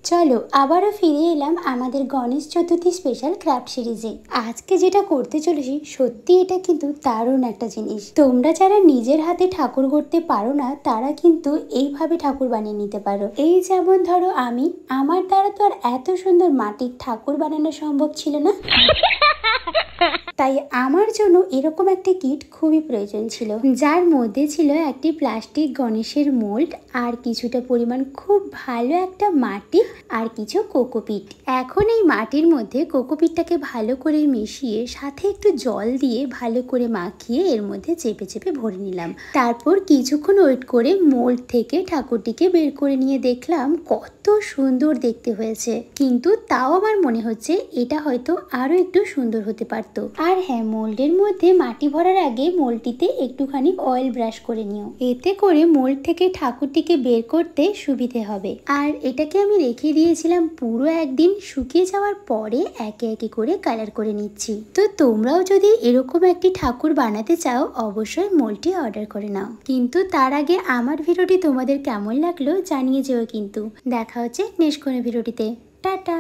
চলো আবারও ফিরে এলাম আমাদের গণেশ চতুর্থী স্পেশাল ক্রাফট সিরিজে। আজকে যেটা করতে চলেছি সত্যি এটা কিন্তু দারুণ একটা জিনিস। তোমরা যারা নিজের হাতে ঠাকুর করতে পারো না তারা কিন্তু এইভাবে ঠাকুর বানিয়ে নিতে পারো। এই যেমন ধরো আমার দ্বারা তো আর এত সুন্দর মাটির ঠাকুর বানানো সম্ভব ছিল না, তাই আমার জন্য এরকম একটা কিট খুবই প্রয়োজন ছিল, যার মধ্যে ছিল একটি প্লাস্টিক গণেশের মোল্ড আর কিছুটা পরিমাণ খুব ভালো একটা মাটি আর কিছু কোকোপিট। এখন এই মাটির মধ্যে কোকোপিটটাকে ভালো করে মিশিয়ে সাথে একটু জল দিয়ে ভালো করে মাখিয়ে এর মধ্যে চেপে চেপে ভরে নিলাম। তারপর কিছুক্ষণ ওয়েট করে মোল্ড থেকে ঠাকুরটিকে বের করে নিয়ে দেখলাম কত সুন্দর দেখতে হয়েছে, কিন্তু তাও আমার মনে হচ্ছে এটা হয়তো আরো একটু সুন্দর হতে পারতো। আর হ্যাঁ, মোল্ডের মধ্যে মাটি ভরার আগে মোল্ডটিতে একটুখানি অয়েল ব্রাশ করে নিও, এতে করে মোল্ড থেকে ঠাকুরটিকে বের করতে সুবিধে হবে। আর এটাকে আমি রেখে দিয়েছিলাম পুরো একদিন, শুকিয়ে যাওয়ার পরে একে একে করে কালার করে নিচ্ছি। তো তোমরাও যদি এরকম একটি ঠাকুর বানাতে চাও অবশ্যই মোল্ডটি অর্ডার করে নাও। কিন্তু তার আগে আমার ভিডিওটি তোমাদের কেমন লাগলো জানিয়ে যেও কিন্তু। দেখা হচ্ছে নেক্সট কোনো ভিডিওটিতে। টাটা।